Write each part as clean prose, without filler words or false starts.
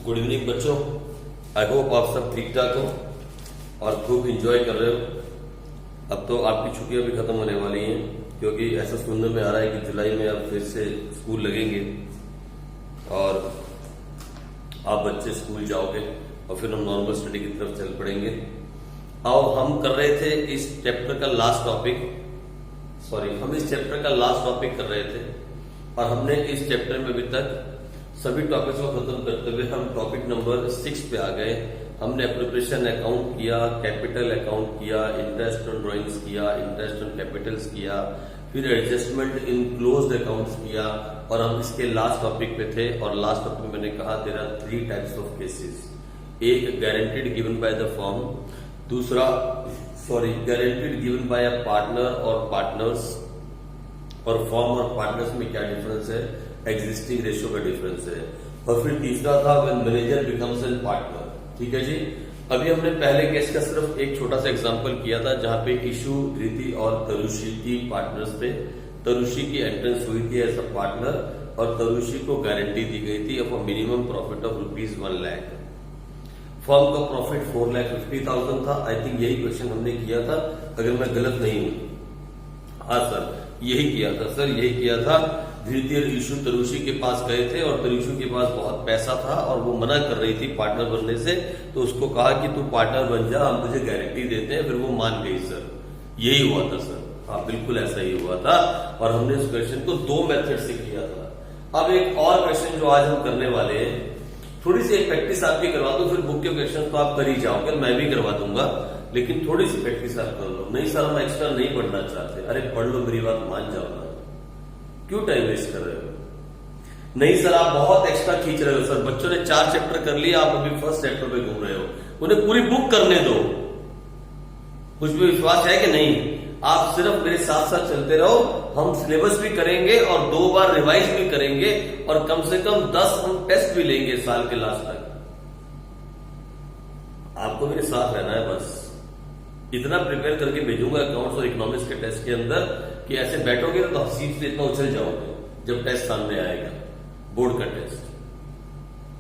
Good evening बच्चों, I hope आप सब ठीक ठाक हो और खूब इंजॉय कर रहे हो। अब तो आपकी छुट्टियां भी खत्म होने वाली हैं, क्योंकि ऐसा सुनने में आ रहा है कि जुलाई में अब फिर से स्कूल लगेंगे और आप बच्चे स्कूल जाओगे और फिर हम नॉर्मल स्टडी की तरफ चल पड़ेंगे। आओ, हम कर रहे थे इस चैप्टर का लास्ट टॉपिक, हम इस चैप्टर का लास्ट टॉपिक कर रहे थे और हमने इस चैप्टर में अभी तक सभी टॉपिक्स को खत्म करते हुए हम टॉपिक नंबर 6 पे आ गए। हमने एप्रोप्रिएशन अकाउंट किया, कैपिटल अकाउंट किया, इंटरेस्ट ऑन ड्राइंग्स किया, इंटरेस्ट ऑन कैपिटल्स किया, फिर एडजस्टमेंट इन क्लोज्ड अकाउंट्स किया और हम इसके लास्ट टॉपिक पे थे। और लास्ट टॉपिक में मैंने कहा there are 3 types of cases. एक guaranteed given by the firm, दूसरा guaranteed given by a partner और पार्टनर्स, और फर्म और पार्टनर्स में क्या डिफरेंस है, एग्जिस्टिंग रेशियो का डिफरेंस है, और फिर तीसरा था when manager becomes an partner. ठीक है जी। अभी हमने पहले केस का सिर्फ एक छोटा सा एग्जांपल किया था जहां पे इशू धृति और तरुषी की पार्टनर्स थे। तरुषी की एंट्रेंस हुई थी एज अ पार्टनर और तरुषी को गारंटी दी गई थी of a minimum profit of ₹1 lakh. Firm का प्रॉफिट 4,50,000 था। आई थिंक यही क्वेश्चन हमने किया था, अगर मैं गलत नहीं हूं। हाँ सर, यही किया था सर, यही किया था। धीरे धीरे इशू तरुषी के पास गए थे और तरुषी के पास बहुत पैसा था और वो मना कर रही थी पार्टनर बनने से, तो उसको कहा कि तू पार्टनर बन जा, हम तुझे गारंटी देते हैं। फिर वो मान गई सर, यही हुआ था सर। हाँ, बिल्कुल ऐसा ही हुआ था और हमने इस क्वेश्चन को 2 मेथड से किया था। अब एक और क्वेश्चन जो आज हम करने वाले हैं, थोड़ी सी एक प्रैक्टिस आप भी करवा दो, फिर बुक के क्वेश्चन तो आप कर ही जाओगे, मैं भी करवा दूंगा, लेकिन थोड़ी सी प्रैक्टिस आप कर लो। नहीं सर, हम एक्स्ट्रा नहीं पढ़ना चाहते। अरे पढ़ लो, मेरी बात मान जाओ ना, क्यों टाइम वेस्ट कर रहे हो? नहीं सर, आप बहुत एक्स्ट्रा खींच रहे हो सर। बच्चों ने 4 चैप्टर कर लिया, आप अभी फर्स्ट चैप्टर पे घूम रहे हो। उन्हें पूरी बुक करने दो। कुछ भी विश्वास है कि नहीं? आप सिर्फ मेरे साथ साथ चलते रहो, हम सिलेबस भी करेंगे और 2 बार रिवाइज भी करेंगे और कम से कम 10 हम टेस्ट भी लेंगे साल के लास्ट तक। आपको मेरे साथ रहना है बस। इतना प्रिपेयर करके भेजूंगा अकाउंट्स और इकोनॉमिक्स के टेस्ट के अंदर कि ऐसे बैठोगे ना तो सीट से इतना उछल जाओगे जब टेस्ट सामने आएगा, बोर्ड का टेस्ट।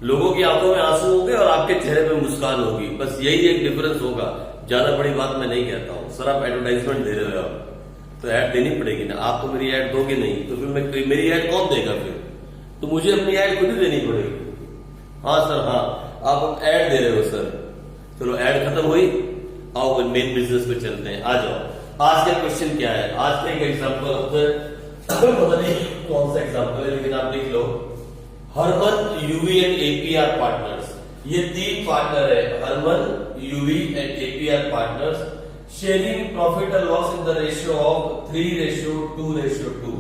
लोगों की आंखों में आंसू होंगे और आपके चेहरे पे मुस्कान होगी, बस यही एक डिफरेंस होगा। ज्यादा बड़ी बात मैं नहीं कहता हूं। सर आप एडवर्टाइजमेंट दे रहे हो, आप तो ऐड देनी पड़ेगी ना। आप तो मेरी ऐड दोगे नहीं, तो फिर मेरी ऐड कौन देगा? फिर तो मुझे अपनी ऐड खुद ही देनी पड़ेगी। हाँ सर, हाँ, आप ऐड दे रहे हो सर। चलो ऐड खत्म हुई, आओ मेन बिजनेस पे चलते हैं। आ जाओ, आज का क्वेश्चन क्या है? आज का एक एग्जाम्पल पता नहीं कौन सा एग्जाम्पल है, लेकिन आप लिख लो। Harman, UV and AP are partners. ये 3 पार्टनर है, Harman, UV and AP are partners, sharing profit और loss in the ratio of 3:2:2।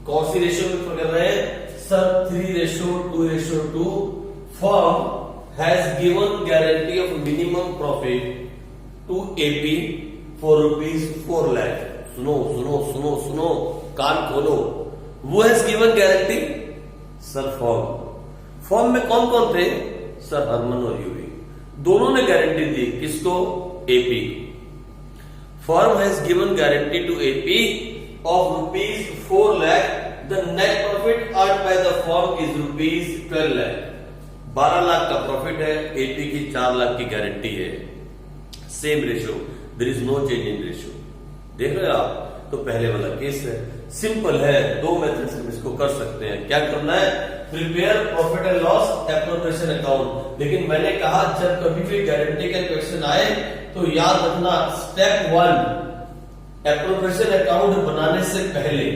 कौन सी रेशियो में कर रहे हैं sir? 3:2:2। Firm has given guarantee of minimum profit to AP for ₹4 lakh. सुनो सुनो सुनो सुनो, कान खोलो। वो has given guarantee sir firm में कौन कौन थे सर? हरमन और यूवी, दोनों ने गारंटी दी। किसको? AP. Firm has given guarantee to AP of ₹4 lakh. The net profit earn by the firm is ₹12 lakh. 12 lakh का प्रॉफिट है, एपी की 4 लाख की गारंटी है। Same ratio, there is no change in ratio. देख रहे हो आप? तो पहले वाला केस है, सिंपल है। 2 मेथड से इसको कर सकते हैं। क्या करना है? Prepare profit and loss appropriation account. लेकिन मैंने कहा जब कभी भी गारंटी का क्वेश्चन आए तो याद रखना, स्टेप 1 एप्रोप्रिएशन अकाउंट बनाने से पहले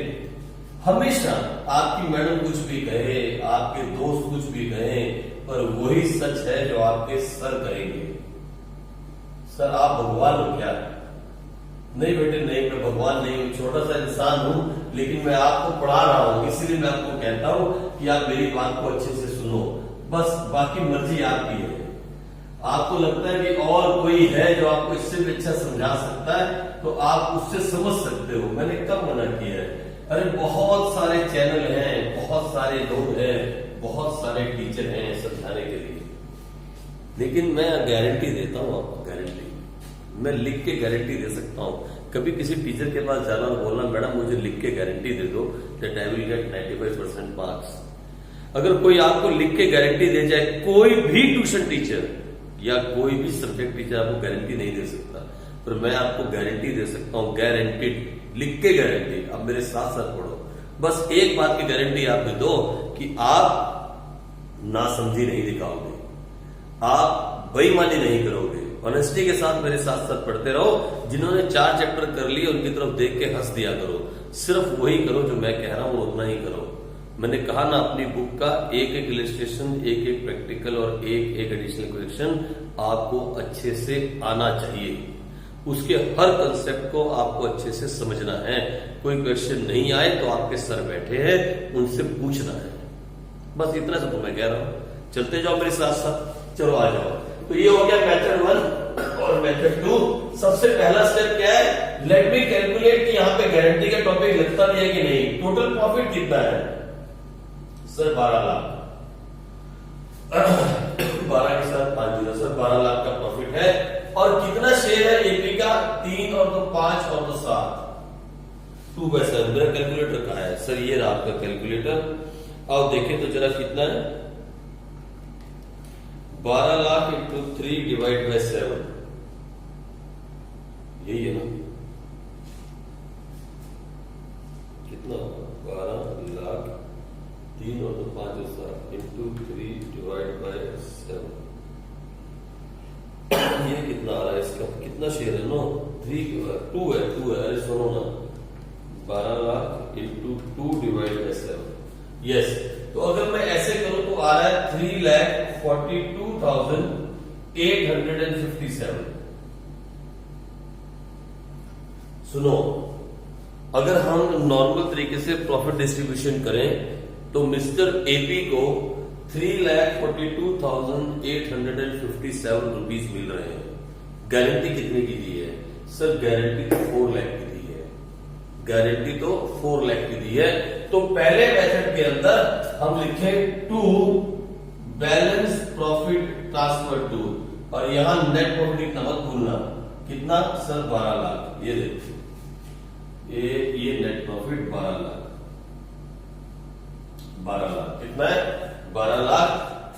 हमेशा आपकी मैडम कुछ भी कहे, आपके दोस्त कुछ भी कहे, पर वही सच है जो आपके सर कहेंगे। सर आप भगवान हो क्या? नहीं बेटे नहीं, मैं भगवान नहीं हूं, छोटा सा इंसान हूं, लेकिन मैं आपको पढ़ा रहा हूं, इसीलिए मैं आपको कहता हूं कि आप मेरी बात को अच्छे से सुनो। बस बाकी मर्जी आपकी है। आपको लगता है कि और कोई है जो आपको इससे भी अच्छा समझा सकता है, तो आप उससे समझ सकते हो। मैंने कब मना किया है? अरे बहुत सारे चैनल हैं, बहुत सारे लोग हैं, बहुत सारे टीचर हैं समझाने के लिए, लेकिन मैं गारंटी देता हूं आपको। गारंटी मैं लिख के गारंटी दे सकता हूं। कभी किसी टीचर के पास जाना और बोलना, मैडम मुझे लिख के गारंटी दे दो that I will get 95% marks. अगर कोई आपको लिख के गारंटी दे जाए, कोई भी ट्यूशन टीचर या कोई भी सब्जेक्ट टीचर आपको गारंटी नहीं दे सकता, पर मैं आपको गारंटी दे सकता हूं, गारंटीड, लिख के गारंटी। अब मेरे साथ साथ पढ़ो, बस एक बात की गारंटी आप दे दो कि आप नासमझी नहीं दिखाओगे, आप बेईमानी नहीं करोगे, ऑनेस्टी के साथ मेरे साथ साथ पढ़ते रहो। जिन्होंने 4 चैप्टर कर लिए उनकी तरफ देख के हंस दिया करो, सिर्फ वही करो जो मैं कह रहा हूं, उतना ही करो। मैंने कहा ना, अपनी बुक का एक एक इलस्ट्रेशन, एक एक प्रैक्टिकल और एक एक एडिशनल क्वेश्चन आपको अच्छे से आना चाहिए। उसके हर कंसेप्ट को आपको अच्छे से समझना है। कोई क्वेश्चन नहीं आए तो आपके सर बैठे हैं, उनसे पूछना है, बस इतना सब मैं कह रहा हूं। चलते जाओ मेरे साथ साथ, चलो आ जाओ। तो ये हो गया मेथड 1 और मेथड 2। सबसे पहला स्टेप क्या है, लेट मी कैलकुलेट कि यहां पे गारंटी का टॉपिक लगता भी है कि नहीं। टोटल प्रॉफिट कितना है सर? 12 लाख। 12 के साथ 5 जीरो, सर 12 लाख का प्रॉफिट है। और कितना शेयर है एपी का? 3 और 2 5 और 2 7, 2/7। मेरा कैलकुलेटर कहाँ है सर? ये रहा आपका कैलकुलेटर। अब देखें तो जरा कितना है, 12 लाख इंटू 3 डिवाइड बाय 7, यही है ना? कितना होगा? 12 लाख 3 और 2 5 और 7 इंटू 3 डिवाइड बाय 7, ये कितना आ रहा है? इसका कितना शेयर है? नो 2 है। अरे सुनो ना, 12 lakh into 2 divide by 7, yes. तो अगर मैं ऐसे करूं तो आ रहा है 3,42,857। सुनो, अगर हम नॉर्मल तरीके से प्रॉफिट डिस्ट्रीब्यूशन करें तो मिस्टर एपी को 3,42,857 रुपीज मिल रहे हैं। गारंटी कितने की दी है सर? गारंटी तो 4 लाख की दी है। गारंटी तो 4 लाख की दी है। तो पहले मेथड के अंदर हम लिखें to balance profit transfer to, और यहां नेट प्रॉफिट कितना मत भूलना। कितना सर? 12 लाख। ये देखो, ये नेट प्रॉफिट 12 लाख। 12 लाख कितना है? 12 lakh.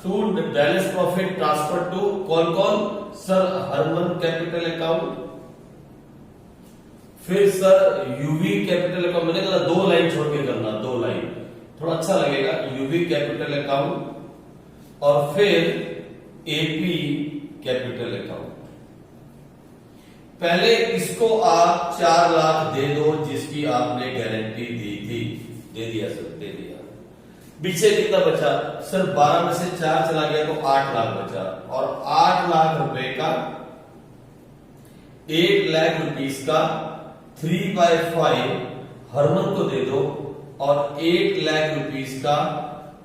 To balance profit transfer to कौन कौन? सर हरमन कैपिटल अकाउंट, फिर सर यूवी कैपिटल अकाउंट। मैंने कहा 2 लाइन छोड़ के करना, 2 लाइन थोड़ा अच्छा लगेगा। यूवी कैपिटल अकाउंट और फिर एपी कैपिटल अकाउंट। पहले इसको आप 4 लाख दे दो जिसकी आपने गारंटी दी थी। दे दिया सर, दे दिया। पीछे कितना बचा सर? 12 में से 4 चला गया तो 8 लाख बचा, और 8 लाख रुपए का 8 लाख रुपीस का 3/5 हरमन को दे दो, और 8 लाख रुपीस का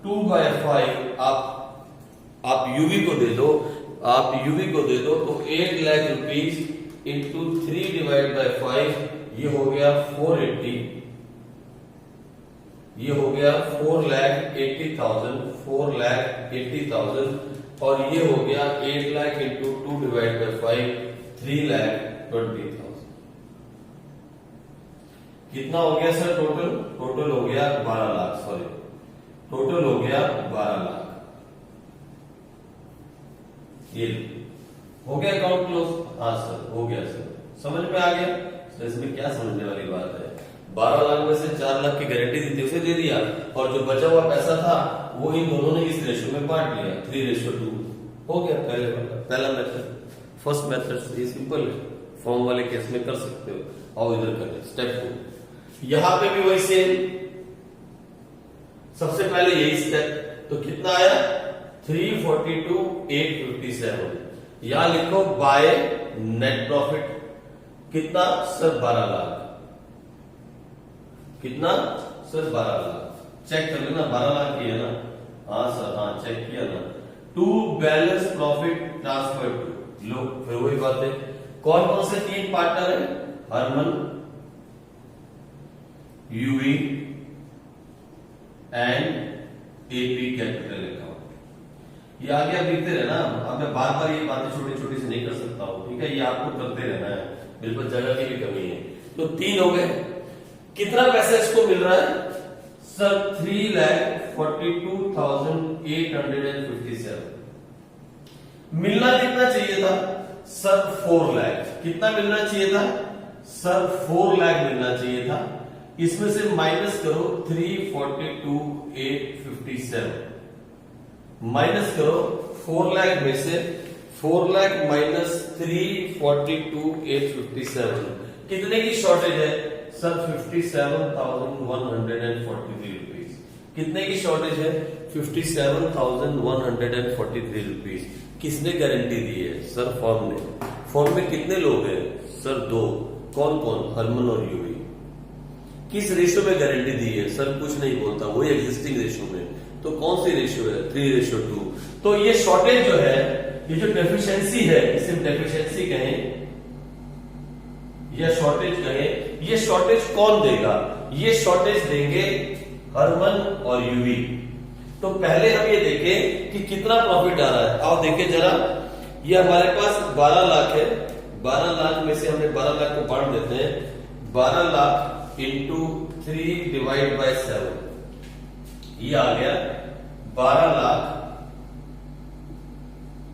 2/5 आप यूवी को दे दो। आप यूवी को दे दो तो 8 lakh rupees into 3 divide by 5, ये हो गया 480। ये हो गया 4,80,000, 4,80,000, और ये हो गया 8 लाख इंटू 2 डिवाइड बाय 5, 3,20,000। कितना हो गया सर टोटल? टोटल हो गया 12 लाख, सॉरी, टोटल हो गया 12 लाख। ये हो गया अकाउंट क्लोज? हाँ सर हो गया सर, समझ में आ गया सर। इसमें क्या समझने वाली बात है? 12 लाख में से 4 लाख की गारंटी दी थी, उसे दे दिया, और जो बचा हुआ पैसा था वो इन दोनों ने इस रेशो में बांट लिया, 3:2। हो गया पहला मेथड। फर्स्ट मेथड ये सिंपल है, फॉर्म वाले केस में कर सकते हो। और इधर करें स्टेप 2, यहां पे भी वही सेम। सबसे पहले यही स्टेप, तो कितना आया? 342,857। यहां लिखो बाय नेट प्रॉफिट। कितना सर? 12 लाख। कितना सर? 12 लाख। चेक कर लेना, 12 लाख की है ना? हाँ सर, हाँ चेक किया ना। To balance profit transfer to, लो फिर वही बात है। कौन कौन से 3 पार्टनर है? Harman, UV and AP capital account. ये आगे आप लिखते रहना। अब मैं बार बार ये बातें छोटी छोटी से नहीं कर सकता हूं, ठीक है? ये आपको करते रहना है, मेरे पास जगह की भी कमी है। तो 3 हो गए। कितना पैसा इसको मिल रहा है सर? 3,42,857। 42,857। मिलना कितना चाहिए था सर? 4 लाख। कितना मिलना चाहिए था सर? 4 लाख मिलना चाहिए था। इसमें से माइनस करो 342,857, माइनस करो 4 लाख में से 4 लाख माइनस 342,857, कितने की शॉर्टेज है सर? 57,143 रुपीज। कितने की शॉर्टेज है? 57,143 रुपीज। किसने गारंटी दी है सर? फॉर्म ने। फॉर्म में कितने लोग हैं सर? 2। कौन कौन? हरमन और यूवी। किस रेशियो में गारंटी दी है सर? कुछ नहीं बोलता, वही एग्जिस्टिंग रेशियो में। तो कौन सी रेशियो है? 3:2। तो ये शॉर्टेज जो है, ये जो डेफिशिएंसी है, इसे डेफिशिएंसी कहें या शॉर्टेज कहें, ये शॉर्टेज कौन देगा? ये शॉर्टेज देंगे हरमन और यूवी। तो पहले हम ये देखें कि कितना प्रॉफिट आ रहा है। आओ देखें जरा, ये हमारे पास 12 लाख है। 12 लाख में से हमने 12 लाख को बांट देते हैं। 12 लाख इंटू 3 डिवाइड बाय 7, ये आ गया 12 लाख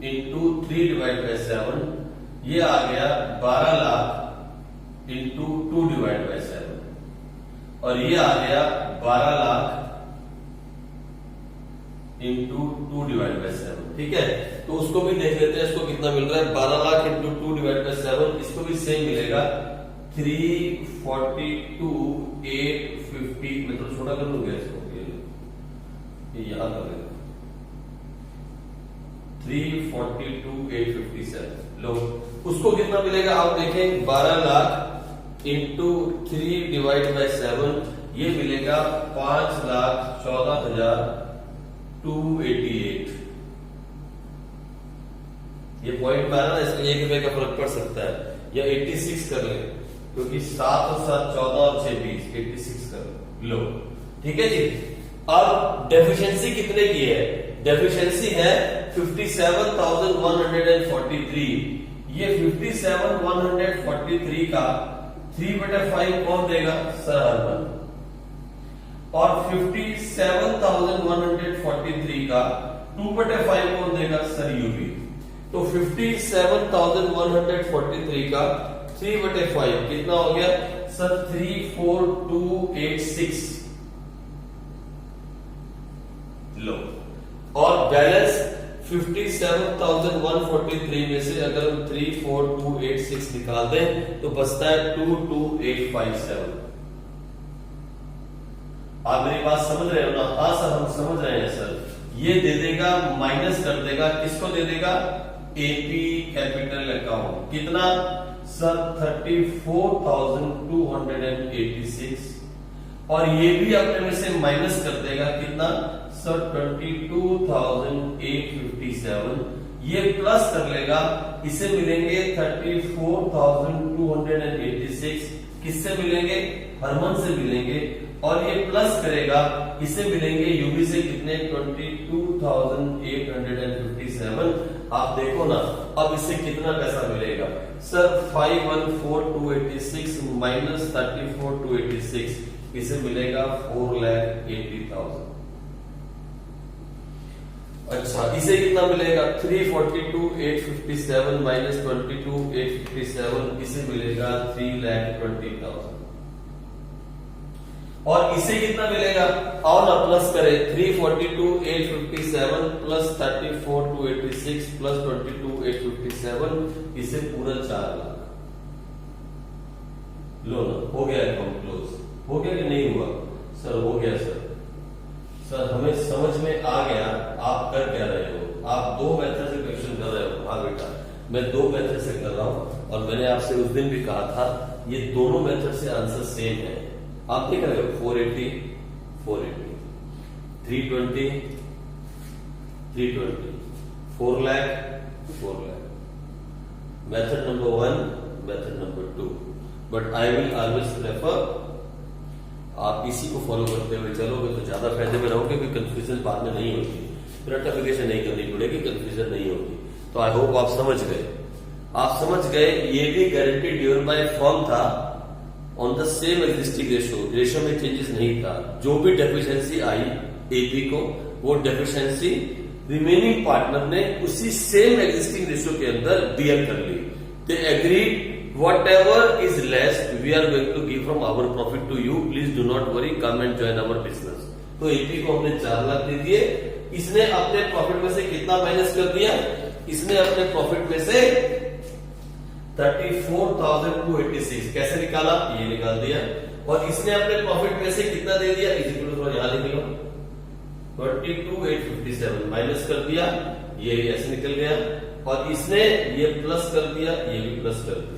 इंटू 3 डिवाइड बाय 7, ये आ गया 12 लाख इंटू 2 डिवाइड बाय 7, और ये आ गया 12 लाख इंटू 2 डिवाइड बाय 7। ठीक है, तो उसको भी देख लेते हैं, इसको कितना मिल रहा है? 12 लाख इंटू 2 डिवाइड बाय 7, इसको भी सेम मिलेगा 342,850। मैं तो छोटा कर लूंगा इसको, ये यहां कर लेंगे 342,857। लो, उसको कितना मिलेगा आप देखें? 12 लाख इंटू 3 डिवाइड बाय 7, ये मिलेगा 5,14,288। ये पॉइंट में आ रहा है, इसलिए 1 रुपए का फर्क पड़ सकता है, या 86 कर ले, क्योंकि 7 और 7 14 और 6 20, 86 कर लो। ठीक है जी। अब डेफिशिएंसी कितने की है? डेफिशिएंसी है 57,143। ये 57,143 का 3/5 कौन देगा सर? हरमन। और 57,143 का 2/5 कौन देगा सर? यूवी। तो 57,143 का 3/5 कितना हो गया सर? 34286। लो, और बैलेंस 57,143 में से अगर हम 34286 निकाल दें तो बचता है 22,857। आप मेरी बात समझ रहे हो ना? हाँ सर, हम समझ रहे हैं सर। ये दे देगा, माइनस कर देगा, किसको दे देगा? AP capital account. कितना सर? 34,286। और ये भी अपने में से माइनस कर देगा, कितना सर? 22,857। ये प्लस कर लेगा, इसे मिलेंगे 34,286। किससे मिलेंगे? हरमन से मिलेंगे। और ये प्लस करेगा, इसे मिलेंगे यूवी से, कितने? 22,857। आप देखो ना, अब इसे कितना पैसा मिलेगा सर? 514,286 माइनस 34,286, इसे मिलेगा 4,80,000। अच्छा, इसे कितना मिलेगा? 342,857 माइनस 22,857, इसे मिलेगा 3,20,000। और इसे कितना मिलेगा? आओ ना प्लस करें, 342,857 प्लस 34,286 प्लस 22,857, इसे पूरा 4 लाख। लो ना, हो गया अकाउंट क्लोज। हो गया कि नहीं हुआ सर? हो गया सर। सर हमें समझ में आ गया आप कर क्या रहे हो। आप 2 मेथड से क्वेश्चन कर रहे हो। हाँ बेटा, मैं 2 मेथड से कर रहा हूं, और मैंने आपसे उस दिन भी कहा था ये दोनों मेथड से आंसर सेम है। आप देख रहे हो 480, 480, 320, 320, 4 lakh, 4 lakh. Method number 1, method number 2, but I will always prefer आप इसी को फॉलो करते हुए चलोगे तो ज्यादा फायदे में रहोगे, क्योंकि कंफ्यूजन बाद में नहीं होगी, रेक्टिफिकेशन नहीं करनी पड़ेगी, कंफ्यूजन नहीं होगी। तो आई होप आप समझ गए। आप समझ गए, ये भी गारंटी ड्यूर बाय फर्म था on the same existing ratio. Ratio में चेंजेस नहीं था। जो भी डेफिशिएंसी आई एपी को, वो डेफिशिएंसी रिमेनिंग पार्टनर ने उसी सेम एग्जिस्टिंग रेशियो के अंदर बियर कर ली। They agreed whatever is less we are going to give from our profit to you, please do not worry, come and join our business। तो AP को हमने 4 लाख दे दिए, इसने अपने प्रॉफिट में से कितना माइनस कर दिया, इसने अपने प्रॉफिट में से 34,286 कैसे निकाला, ये निकाल दिया, और इसने अपने प्रॉफिट में से कितना दे दिया, इक्वल यहां लिख लो 22,857 माइनस कर दिया, ये ऐसे निकल गया, और इसने ये प्लस कर दिया, ये भी प्लस कर दिया।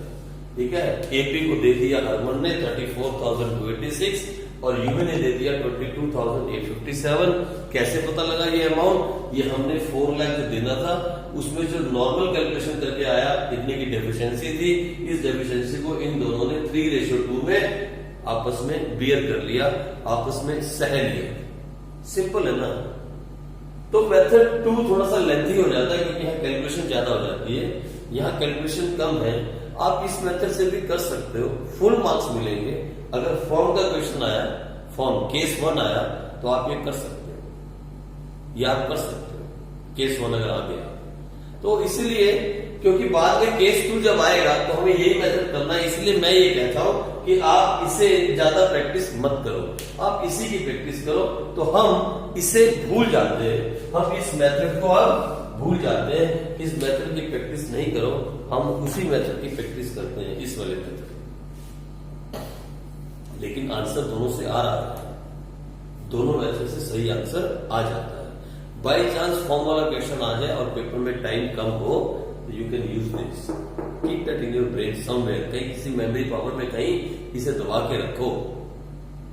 ठीक है, एपी को दे दिया हरमन ने 34,286 और यूबी ने दे दिया 22,857। कैसे पता लगा ये अमाउंट, ये हमने 4 लाख जो देना था उसमें जो नॉर्मल कैलकुलेशन करके आया इतने की डेफिशिएंसी थी, इस डेफिशिएंसी को इन दोनों ने 3:2 में आपस में बियर कर लिया, आपस में सह लिया। सिंपल है ना। तो मेथड 2 थोड़ा सा लेंथी हो जाता है क्योंकि यहाँ कैलकुलेशन ज्यादा हो जाती है, यहाँ कैलकुलेशन कम है। आप इस मेथड से भी कर सकते हो, फुल मार्क्स मिलेंगे। अगर फॉर्म का क्वेश्चन आया, फॉर्म केस 1 आया तो आप ये कर सकते हो, या आप कर सकते हो केस 1 अगर आ गया तो। इसलिए क्योंकि बाद में केस 2 जब आएगा तो हमें यही मेथड करना है, इसलिए मैं ये कहता हूं कि आप इसे ज्यादा प्रैक्टिस मत करो, आप इसी की प्रैक्टिस करो। तो हम इसे भूल जाते हैं, हम इस मेथड को अब भूल जाते हैं, इस मेथड की प्रैक्टिस नहीं करो, हम उसी मेथड की प्रैक्टिस करते हैं, इस वाले मेथड। लेकिन आंसर दोनों से आ रहा है, दोनों मेथड से सही आंसर आ जाता है। बाय चांस फॉर्म वाला क्वेश्चन आ जाए और पेपर में टाइम कम हो तो you can use this, keep that in your brain somewhere, कहीं किसी मेमोरी पावर में कहीं इसे दबा के रखो,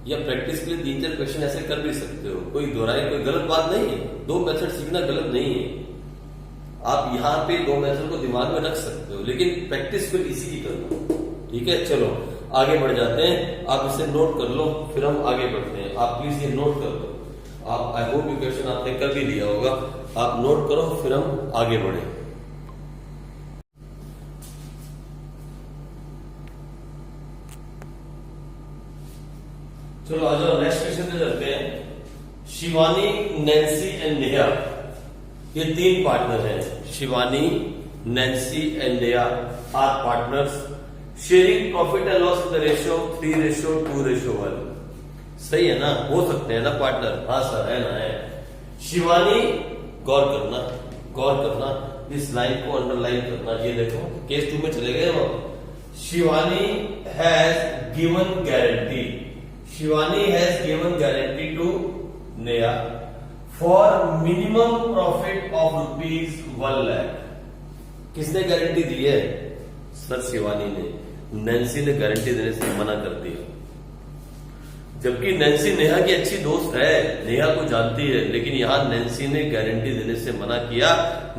या प्रैक्टिस के लिए 3-4 क्वेश्चन ऐसे कर भी सकते हो। कोई दोहराई, कोई गलत बात नहीं है, 2 मेथड सीखना गलत नहीं है। आप यहाँ पे 2 मेथड को दिमाग में रख सकते हो, लेकिन प्रैक्टिस फिर इसी की करना। ठीक है, चलो आगे बढ़ जाते हैं। आप इसे नोट कर लो, फिर हम आगे बढ़ते हैं। आप प्लीज ये नोट कर लो, आप आई होप ये क्वेश्चन आपने कर भी लिया होगा, आप नोट करो फिर हम आगे बढ़े। चलो आ जाओ नेक्स्ट क्वेश्चन पे चलते हैं। शिवानी, नैन्सी एंड नेहा, ये 3 पार्टनर हैं। Shivani, Nancy and Neha are partners sharing profit and loss in the ratio 3:2:1। सही है ना, हो सकते हैं ना पार्टनर? हाँ सर, है ना, है। शिवानी, गौर करना, गौर करना, इस लाइन को अंडरलाइन करना। ये देखो केस 2 में चले गए हम। Shivani has given guarantee, Shivani has given guarantee to Neha for minimum profit of ₹1 lakh. किसने गारंटी दी है? सर शिवानी ने। नैन्सी ने गारंटी देने से मना कर दिया, जबकि नैन्सी नेहा की अच्छी दोस्त है, नेहा को जानती है, लेकिन यहां नैन्सी ने गारंटी देने से मना किया।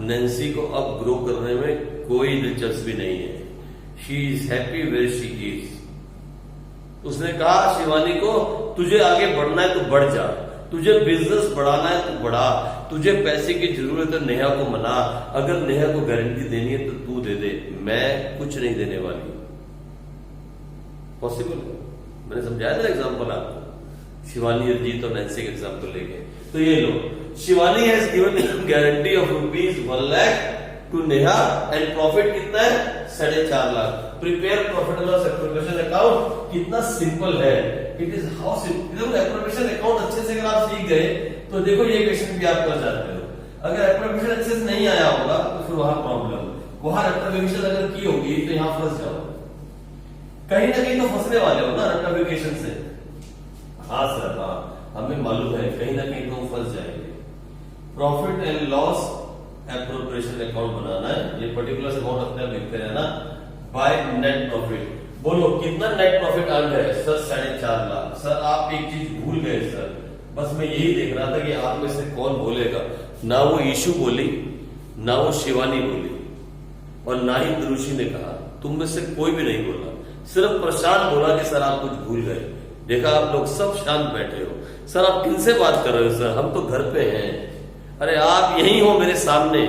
नैन्सी को अब ग्रो करने में कोई दिलचस्पी नहीं है। She is happy where she is. उसने कहा शिवानी को, तुझे आगे बढ़ना है तो बढ़ जा, तुझे बिजनेस बढ़ाना है तो बढ़ा, तुझे पैसे की जरूरत है नेहा को मना, अगर नेहा को गारंटी देनी है तो तू दे दे, मैं कुछ नहीं देने वाली। पॉसिबल? मैंने समझाया था एग्जाम्पल आपको, शिवानी, अरजीत और नैन्सी का एग्जाम्पल लेके। तो ये लो, Shivani has given guarantee of ₹1 lakh to Neha and profit कितना है? 4.5 lakh. Prepare profit and loss appropriation account. कितना सिंपल है, it is how simple. Appropriation account अच्छे से अगर आप सीख गए तो देखो ये क्वेश्चन भी आप कर जाते हो। अगर एप्रोप्रिएशन अच्छे से नहीं आया होगा तो फिर वहां प्रॉब्लम, वहां एप्रोप्रिएशन अगर की होगी तो यहां फंस जाओ, कहीं ना कहीं तो फंसने वाले हो ना एप्रोप्रिएशन से। हाँ सर, हाँ हमें मालूम है, कहीं ना कहीं तो फंस जाएंगे। Profit and loss appropriation account बनाना है, ये पर्टिकुलर अमाउंट अपने आप लिखते रहना। बाय नेट प्रॉफिट, बोलो कितना नेट प्रॉफिट अर्न है? सर 4.5 लाख। सर आप एक चीज भूल गए सर, बस मैं यही देख रहा था कि आप में से कौन बोलेगा। ना वो ईशु बोली, ना वो शिवानी बोली, और ना ही तरुषि ने कहा, तुम में से कोई भी नहीं बोला, सिर्फ प्रशांत बोला कि सर आप कुछ भूल गए। देखा, आप लोग सब शांत बैठे हो। सर आप किनसे बात कर रहे हो? सर हम तो घर पे हैं। अरे आप यही हो मेरे सामने,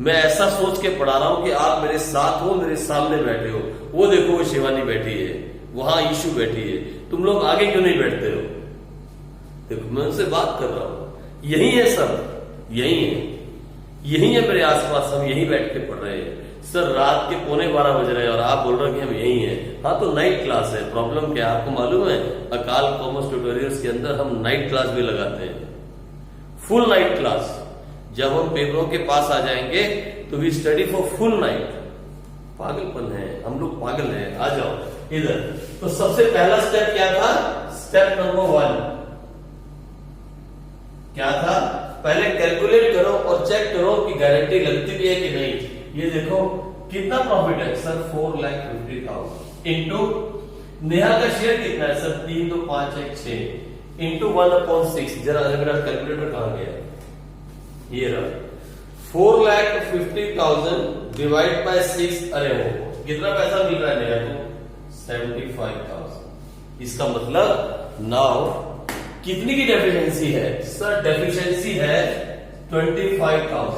मैं ऐसा सोच के पढ़ा रहा हूं कि आप मेरे साथ हो, मेरे सामने बैठे हो। वो देखो वो शिवानी बैठी है, वहां ईशु बैठी है, तुम लोग आगे क्यों नहीं बैठते हो? देखो मैं उनसे बात कर रहा हूं, यही है सब, यही है मेरे आसपास, हम यही बैठ के पढ़ रहे हैं। सर रात के 11:15 बज रहे हैं और आप बोल रहे हैं कि हम यही हैं। हाँ तो नाइट क्लास है, प्रॉब्लम क्या है आपको मालूम है? अकाल कॉमर्स ट्यूटोरियल्स के अंदर हम नाइट क्लास भी लगाते हैं, फुल नाइट क्लास। जब हम पेपरों के पास आ जाएंगे तो we study for full night. पागलपन है, हम लोग पागल हैं। आ जाओ इधर। तो सबसे पहला स्टेप क्या था? स्टेप नंबर 1 क्या था? पहले कैलकुलेट करो और चेक करो कि गारंटी लगती भी है कि नहीं। ये देखो कितना प्रॉफिट है सर, 4,50,000 इंटू नेहा का शेयर कितना है सर, 3 2 5 1 6 इंटू 1/6। जरा मेरा कैलकुलेटर कहां गया? ये रहा 4,50,000 डिवाइड बाय 6। अरे वो कितना पैसा मिल रहा है नेहा को? 75,000। इसका मतलब नाउ कितनी की डेफिशिएंसी है सर? डेफिशिएंसी है 25,000।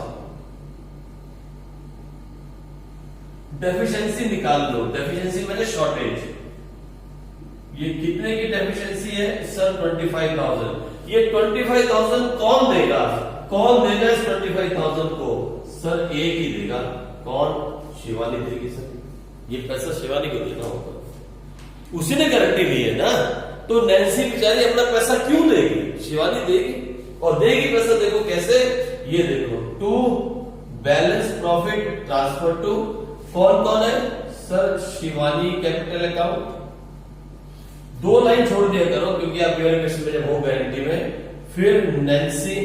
डेफिशिएंसी निकाल लो। डेफिशिएंसी मैंने शॉर्टेज। ये कितने की डेफिशिएंसी है सर? 25,000। ये 25,000 कौन देगा? कौन देगा इस 25,000 को? सर एक ही देगा। कौन? शिवानी देगी सर। ये पैसा शिवानी को देना होगा, उसी ने गारंटी ली है ना। तो नैन्सी बेचारी अपना पैसा क्यों देगी? शिवानी देगी, और देगी पैसा। देखो कैसे, ये देखो to balance profit transfer to कौन कौन है sir? Shivani capital account. 2 line छोड़ दिया करो क्योंकि आप क्वेश्चन में जब हो गारंटी में, फिर नैन्सी,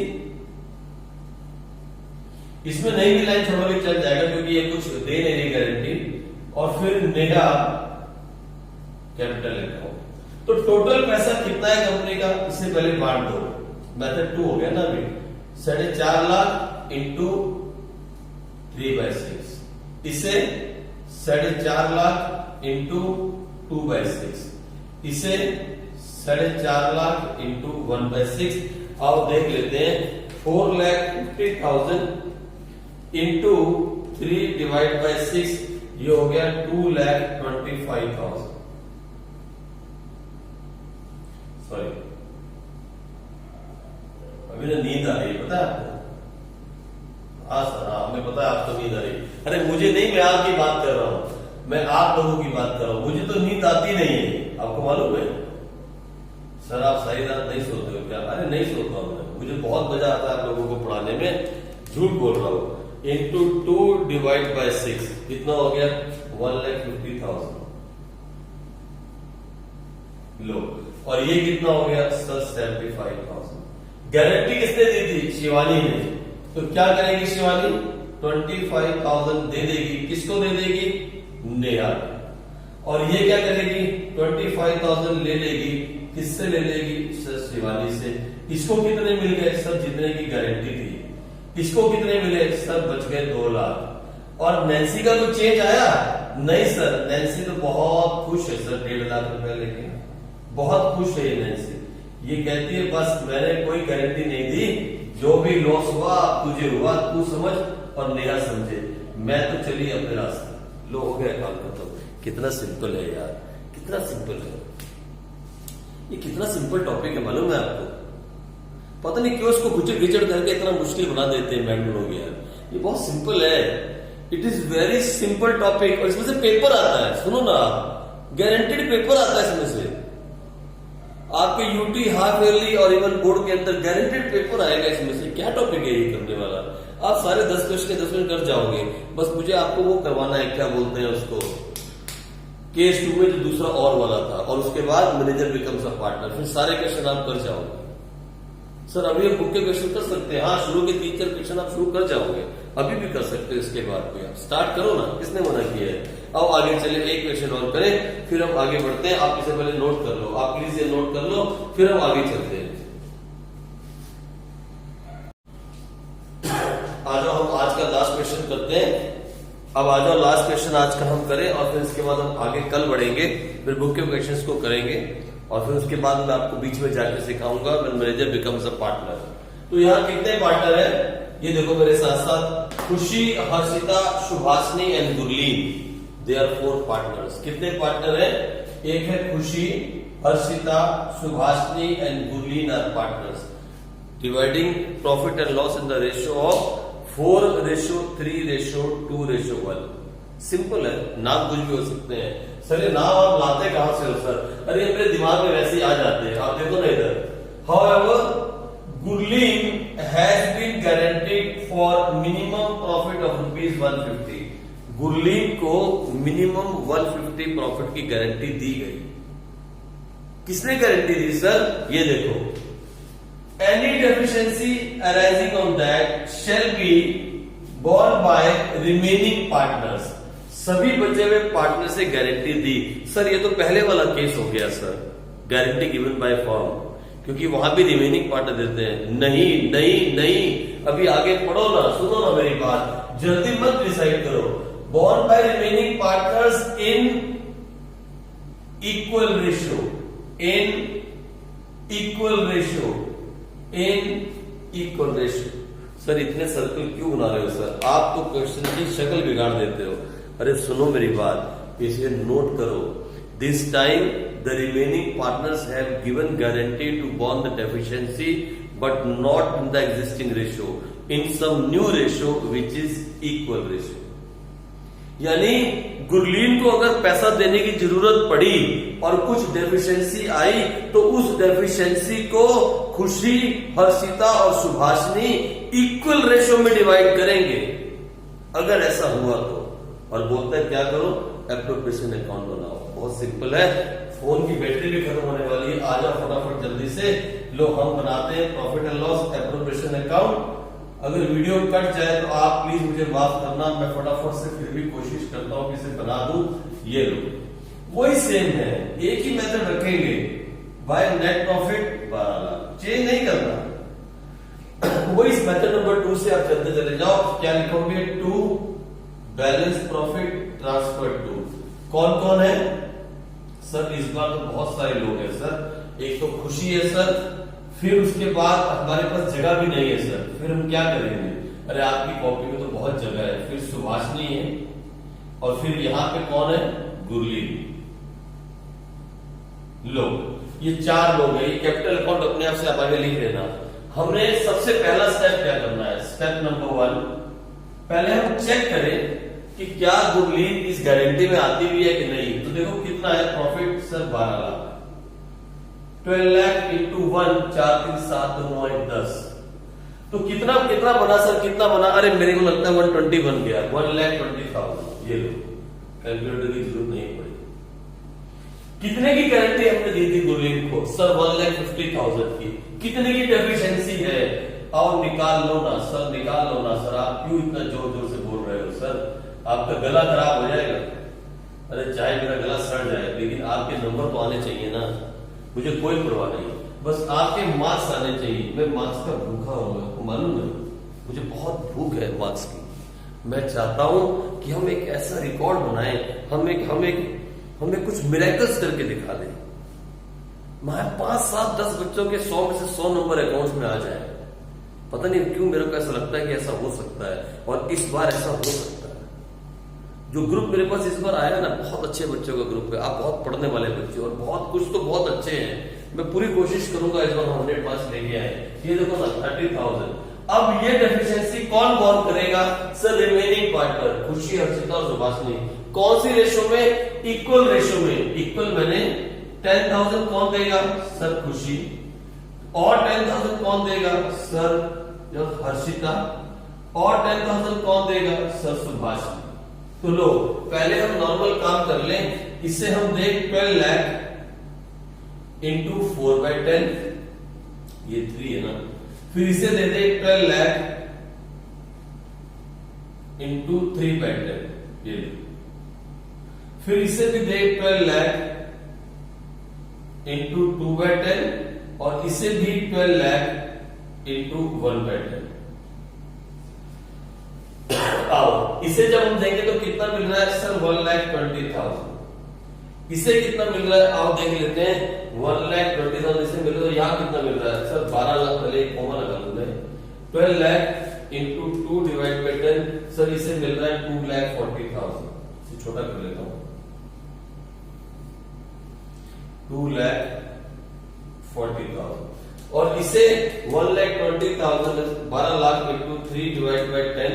इसमें नई भी लाइन छोड़ोगे चल जाएगा क्योंकि ये कुछ दे नहीं रही गारंटी, और फिर नेहा कैपिटल अकाउंट। तो टोटल पैसा कितना है कंपनी का? इससे पहले बांट दो। मेथड 2 हो गया ना अभी। 4.5 लाख इंटू 3/6, इसे 4.5 लाख इंटू 2/6, इसे 4.5 लाख इंटू 1/6। आओ देख लेते हैं। 4,50,000 इंटू 3 डिवाइड बाय 6, ये हो गया 2,25,000। सॉरी, अभी ना नींद आ रही है, पता है आपको? हाँ सर, हाँ हमें पता है आपको नींद आ रही है। अरे मुझे नहीं, मैं आपकी बात कर रहा हूं, मैं आप लोगों की बात कर रहा हूं। मुझे तो नींद आती नहीं है, आपको मालूम है? सर आप सही रात नहीं सोते हो क्या? अरे नहीं सोता हूं मैं, मुझे बहुत मजा आता है आप लोगों को पढ़ाने में। झूठ बोल रहा हूं। इंटू 2 डिवाइड बाय 6 कितना हो गया? 1,50,000। लो, और ये कितना हो गया सर? 75,000। गारंटी किसने दी थी? शिवानी ने। तो क्या करेगी शिवानी? 25,000 दे देगी। किसको दे देगी? नेहा। और ये क्या करेगी? 25,000 ले लेगी। किससे ले लेगी सर? शिवानी से। इसको कितने मिल गए सर? जितने की गारंटी थी। इसको कितने मिले सर? बच गए 2 लाख। और नैन्सी का कोई चेंज आया? नहीं सर, नैन्सी तो बहुत खुश है सर 1.5 लाख रुपए लेके, बहुत खुश है ये नैन्सी। ये कहती है बस मैंने कोई गारंटी नहीं दी, जो भी लॉस हुआ तुझे हुआ, तू समझ और नेहा समझे, मैं तो चली अपने रास्ते। लो हो गया काम खत्म। कितना सिंपल है यार, कितना सिंपल है ये, कितना सिंपल टॉपिक है मालूम है आपको? पता नहीं क्यों इसको घुचड़ घिचड़ करके इतना मुश्किल बना देते हैं मैडम लोग यार। ये बहुत सिंपल है, it is very simple topic. और इसमें से पेपर आता है, सुनो ना, गारंटेड पेपर आता है इसमें से। आपके यूटी हाफ ईयरली और इवन बोर्ड के अंदर गारंटेड पेपर आएगा इसमें से। क्या टॉपिक है ये करने वाला? आप सारे 10 क्वेश्चन के 10 मिनट कर जाओगे। बस मुझे आपको वो करवाना है, क्या बोलते हैं उसको, केस 2 में जो दूसरा और वाला था, और उसके बाद मैनेजर बिकम्स अ पार्टनर। फिर सारे क्वेश्चन आप कर जाओगे। सर अभी हम बुक के क्वेश्चन कर सकते हैं? हाँ, शुरू के 3-4 क्वेश्चन आप शुरू कर जाओगे, अभी भी कर सकते हो। इसके बाद भी आप स्टार्ट करो ना, किसने मना किया है? आओ आगे चले, एक क्वेश्चन और करें, फिर हम आगे बढ़ते हैं। आप इसे पहले नोट कर लो, आप प्लीज ये नोट कर लो, फिर हम आगे चलते हैं। आ जाओ, हम आज का लास्ट क्वेश्चन करते हैं। अब आ जाओ, लास्ट क्वेश्चन आज का हम करें, और फिर इसके बाद हम आगे कल बढ़ेंगे, फिर बुक के क्वेश्चंस को करेंगे, और फिर उसके बाद मैं आपको बीच में जाके सिखाऊंगा when manager becomes a partner. तो यहाँ कितने पार्टनर है? ये देखो मेरे साथ साथ, Khushi, Harshita, Subhashni and Gurleen, they are 4 partners. कितने पार्टनर है? एक है खुशी, Harshita, Subhashini and Gurleen are partners. Dividing profit and loss in the ratio of 4:3:2:1. Simple है, नाम कुछ भी हो सकते हैं। सर ये नाम आप लाते कहां से हो सर? अरे मेरे दिमाग में वैसे ही आ जाते हैं, आप देखो ना इधर। However, Gurleen has been guaranteed for minimum profit of ₹150. Gurleen को मिनिमम 150 प्रॉफिट की गारंटी दी गई। किसने गारंटी दी सर? ये देखो, any deficiency arising on that shall be borne by remaining partners. सभी बचे हुए पार्टनर से गारंटी दी। सर ये तो पहले वाला केस हो गया sir, guarantee given by firm, क्योंकि वहां भी रिमेनिंग पार्टनर देते हैं। नहीं नहीं नहीं, अभी आगे पढ़ो ना, सुनो ना मेरी बात, जल्दी मत डिसाइड करो। borne by remaining partners in equal ratio, in equal ratio, in equal ratio। Sir इतने सर्कल क्यों बना रहे हो सर? आप तो क्वेश्चन की शक्ल बिगाड़ देते हो। अरे सुनो मेरी बात, इसे नोट करो। This time the remaining partners have given guarantee to born the deficiency but not in the existing ratio, in some new ratio which is equal ratio. यानी गुरलीन को अगर पैसा देने की जरूरत पड़ी और कुछ डेफिशिएंसी आई तो उस डेफिशिएंसी को खुशी, हर्षिता और सुभाषिनी इक्वल रेशियो में डिवाइड करेंगे। अगर ऐसा हुआ तो, और बोलते हैं क्या करो, एप्रोप्रिएशन अकाउंट बनाओ। बहुत सिंपल है, फोन की बैटरी भी खत्म होने वाली है, आ जाओ फटाफट जल्दी से। लो हम बनाते हैं profit and loss appropriation account. अगर वीडियो कट जाए तो आप प्लीज मुझे माफ करना, मैं फटाफट से फिर भी कोशिश करता हूं कि इसे बना दूं। ये लो, वही सेम है, एक ही मेथड रखेंगे। By net profit 12 lakh, change नहीं करना। वही इस मेथड नंबर 2 से आप चलते चले जाओ। क्या लिखोगे? To balance profit transfer to. कौन कौन है सर? इस बार तो बहुत सारे लोग हैं सर। एक तो खुशी है सर, फिर उसके बाद हमारे पास जगह भी नहीं है सर, फिर हम क्या करेंगे? अरे आपकी कॉपी में तो बहुत जगह है। फिर सुभाषिनी है, और फिर यहां पे कौन है? गुरलीन। लो, ये 4 लोग हैं। ये कैपिटल अकाउंट अपने आप से आप आगे लिख लेना। हमने सबसे पहला स्टेप क्या करना है? स्टेप नंबर 1, पहले हम चेक करें कि क्या गुरलीन इस गारंटी में आती हुई है कि नहीं। तो देखो कितना है profit sir? 12 lakh. 12 lakh into 1, 4 3 7 9 8 10। तो कितना कितना बना सर? कितना बना? अरे मेरे को लगता है 120 बन गया, 1,20,000। ये लो, कैलकुलेटर की जरूरत नहीं पड़ी। कितने की गारंटी हमने दी थी गुरलीन को? सर 1,50,000 की। कितने की डेफिशिएंसी है? और निकाल लो ना सर, निकाल लो ना सर। आप क्यों इतना जोर जोर से बोल रहे हो सर? आपका गला खराब हो जाएगा। अरे चाहे मेरा गला सड़ जाए, लेकिन आपके नंबर तो आने चाहिए ना। मुझे कोई परवाह नहीं, बस आपके मार्क्स आने चाहिए। मैं मार्क्स का भूखा हूं, मालूम है मुझे, बहुत भूख है मार्क्स की। मैं चाहता हूं कि हम एक ऐसा रिकॉर्ड बनाएं, हमें कुछ मिरेकल्स करके दिखा दें। मैं 5 7 10 बच्चों के 100 में से 100 नंबर अकाउंट्स में आ जाए। पता नहीं क्यों मेरे को ऐसा लगता है कि ऐसा हो सकता है, और इस बार ऐसा हो सकता है। जो ग्रुप मेरे पास इस बार आया ना, बहुत अच्छे बच्चों का ग्रुप है। आप बहुत पढ़ने वाले बच्चे, और बहुत कुछ तो बहुत अच्छे हैं। मैं पूरी कोशिश करूंगा इस बार 100 मार्क्स लेके आए। ये देखो ना 30,000। अब ये डेफिशिएंसी कौन बॉर्न करेगा? सर रिमेनिंग पार्टनर, खुशी, हर्षिता और सुभाषिनी। कौन सी रेशो में? इक्वल रेशो में। इक्वल मैंने 10,000 कौन देगा? सर खुशी। और 10,000 कौन देगा? सर हर्षिता। और 10,000 कौन देगा? सर सुभाषिनी। तो लो, पहले हम नॉर्मल काम कर लें। इसे हम देख 12 लाख इंटू 4/10, ये 3 है ना। फिर इसे दे दे 12 लाख इंटू 3/10, ये। फिर इसे भी दे 12 लाख इंटू 2/10, और इसे भी 12 लाख इंटू 1/10। आओ, इसे जब हम देंगे तो कितना मिल रहा है सर? 1,20,000। इसे कितना मिल रहा है? आओ देख लेते हैं। 1,20,000 इसे मिल रहा है। यहाँ कितना मिल रहा है सर? 12 लाख। पहले एक कॉमा लगा लूं मैं। 12 लाख इंटू 2/10। सर इसे मिल रहा है 2,40,000। इसे छोटा कर लेता हूं। 2,40,000 और इसे 1,20,000 12 लाख इंटू 3 डिवाइड बाई 10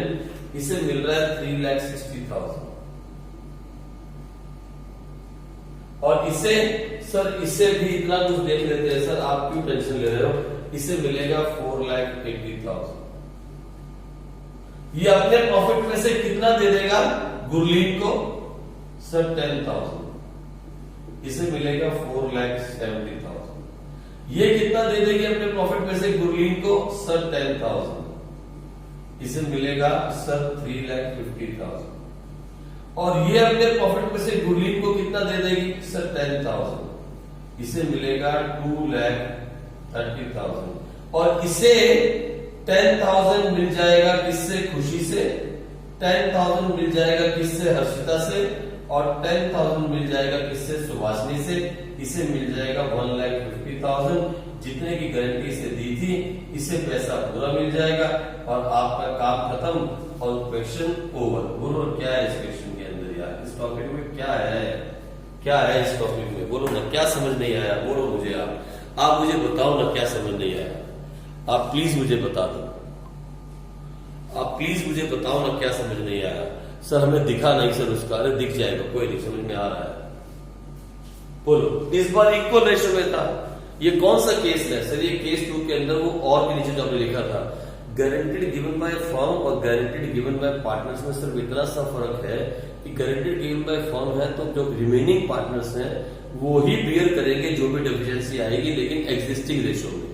इसे मिल रहा है 3,60,000 और इसे सर इसे भी इतना कुछ देख लेते हैं सर, आप क्यों टेंशन ले रहे हो, इसे मिलेगा 4,80,000। ये अपने प्रॉफिट में से कितना दे देगा गुरलीन को सर 10,000, इसे मिलेगा 4,70,000। ये कितना दे देगी अपने प्रॉफिट में से गुरलीन को सर 10,000, इसे मिलेगा सर 3,50,000। और ये अपने प्रॉफिट में से गुरलीन को कितना दे देगी सर 10,000, इसे मिलेगा 2,30,000। और इसे 10,000 मिल जाएगा किससे, खुशी से, 10,000 मिल जाएगा किससे, हर्षिता से, और 10,000 मिल जाएगा किससे, सुभाषनी से, इसे मिल जाएगा 1,50,000। जितने की गारंटी इसे दी थी इसे पैसा पूरा मिल जाएगा और आपका काम खत्म और क्वेश्चन ओवर। बोलो क्या है इस क्वेश्चन के अंदर यार, इस टॉपिक में क्या है, क्या है इस टॉपिक में, बोलो ना, क्या समझ नहीं आया, बोलो मुझे आप मुझे बताओ ना क्या समझ नहीं आया, आप प्लीज मुझे बता दो, आप प्लीज मुझे बताओ ना क्या समझ नहीं आया। सर हमें दिखा नहीं सर उसका, अरे दिख जाएगा, कोई नहीं, समझ में आ रहा है, बोलो। इस बार इक्वल रेशो में था, ये कौन सा केस है सर, ये केस 2 के अंदर वो और के नीचे जो आपने लिखा था गारंटीड गिवन बाय फर्म और गारंटीड गिवन बाय पार्टनर्स में सिर्फ इतना सा फर्क है कि गारंटीड गिवन बाय फर्म है तो जो रिमेनिंग पार्टनर्स हैं वो ही बियर करेंगे जो भी डेफिशिएंसी आएगी, लेकिन एग्जिस्टिंग रेशो में।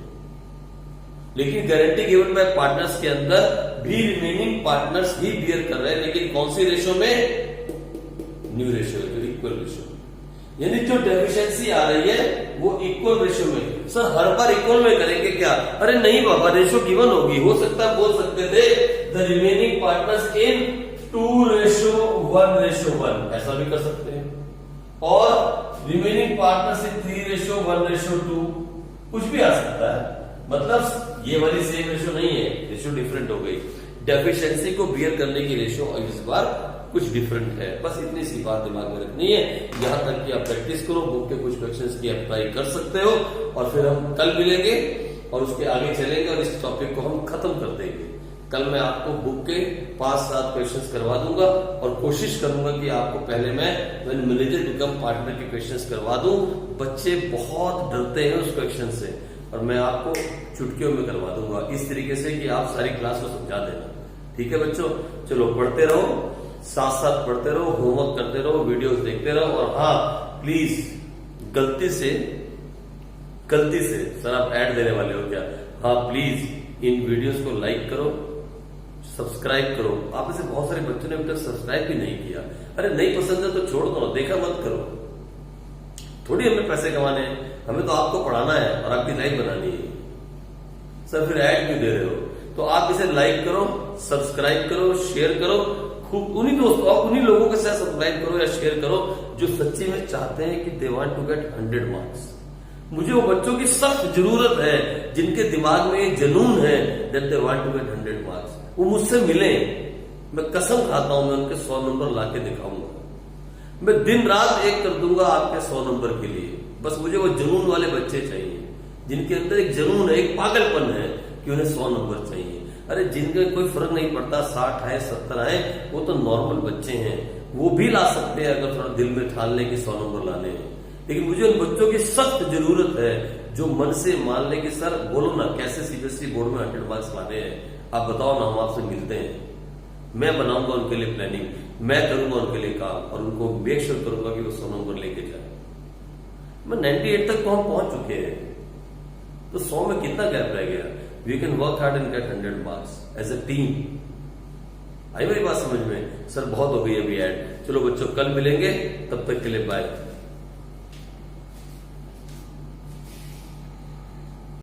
लेकिन गारंटी गिवन बाय पार्टनर्स के अंदर भी रिमेनिंग पार्टनर्स ही बियर कर रहे हैं, लेकिन कौन सी रेशो में, न्यू रेशो, इक्वल रेशो, यानी जो डेफिशिएंसी आ रही है वो इक्वल रेशो में। सर हर बार इक्वल में करेंगे क्या, अरे नहीं बाबा, रेशो गिवन होगी, हो सकता है बोल सकते थे द रिमेनिंग पार्टनर्स इन 2:1:1, ऐसा भी कर सकते हैं, और रिमेनिंग पार्टनर्स इन 3:1:2, कुछ भी आ सकता है। मतलब ये वाली सेम रेशो नहीं है, रेशो डिफरेंट हो गई, डेफिशिएंसी को बियर करने की रेशो इस बार कुछ डिफरेंट है। बस इतनी सी बात दिमाग में रखनी है, यहां तक कि आप प्रैक्टिस करो, बुक के कुछ क्वेश्चंस की अप्लाई कर सकते हो, और फिर हम कल मिलेंगे और उसके आगे चलेंगे और इस टॉपिक को हम खत्म कर देंगे। कल मैं आपको बुक के 5-7 क्वेश्चंस करवा दूंगा और कोशिश करूंगा कि आपको पहले मैं मैनेजर बिकम पार्टनर के क्वेश्चंस करवा दूं। बच्चे बहुत डरते हैं उस क्वेश्चन से और मैं आपको चुटकियों में करवा दूंगा, इस तरीके से कि आप सारी क्लास को समझा देना। ठीक है बच्चों, चलो पढ़ते रहो, साथ साथ पढ़ते रहो, होमवर्क करते रहो, वीडियोस देखते रहो, और हाँ प्लीज गलती से सर आप ऐड देने वाले हो क्या, हाँ प्लीज इन वीडियोस को लाइक करो, सब्सक्राइब करो। आप में से बहुत सारे बच्चों ने अभी तक सब्सक्राइब भी नहीं किया, अरे नहीं पसंद है तो छोड़ दो, देखा मत करो, थोड़ी हमें पैसे कमाने हैं, हमें तो आपको पढ़ाना है और आपकी लाइफ बनानी है। सर फिर ऐड क्यों दे रहे हो, तो आप इसे लाइक करो, सब्सक्राइब करो, शेयर करो, उन्हीं दोस्तों, आप उन्हीं लोगों के साथ सब्सक्राइब करो या शेयर करो जो सच्ची में चाहते हैं कि they want to get 100 marks. मुझे वो बच्चों की सख्त जरूरत है जिनके दिमाग में ये जुनून है that they want to get 100 marks, वो मुझसे मिले, मैं कसम खाता हूं, मैं उनके 100 नंबर लाके दिखाऊंगा, मैं दिन रात एक कर दूंगा आपके 100 नंबर के लिए। बस मुझे वो जुनून वाले बच्चे चाहिए जिनके अंदर एक जुनून है, एक पागलपन है कि उन्हें 100 नंबर चाहिए। अरे जिनका कोई फर्क नहीं पड़ता 60 आए 70 आए, वो तो नॉर्मल बच्चे हैं, वो भी ला सकते हैं अगर थोड़ा दिल में ठान ले कि 100 नंबर लाने हैं। लेकिन मुझे उन बच्चों की सख्त जरूरत है जो मन से मान ले कि सर बोलो ना कैसे सीबीएसई बोर्ड में 100 मार्क्स लाने हैं, आप बताओ ना, हम आपसे मिलते हैं, मैं बनाऊंगा उनके लिए प्लानिंग, मैं करूंगा उनके लिए काम और उनको मेक श्योर करूंगा कि वो 100 नंबर लेके जाए। मैं 98 तक तो हम पहुंच चुके हैं, तो 100 में कितना गैप रह गया। We can work hard and get 100 marks as a team. आई मेरी बात समझ में? सर बहुत हो गई अभी ऐड, चलो बच्चों कल मिलेंगे, तब तक के लिए बाय।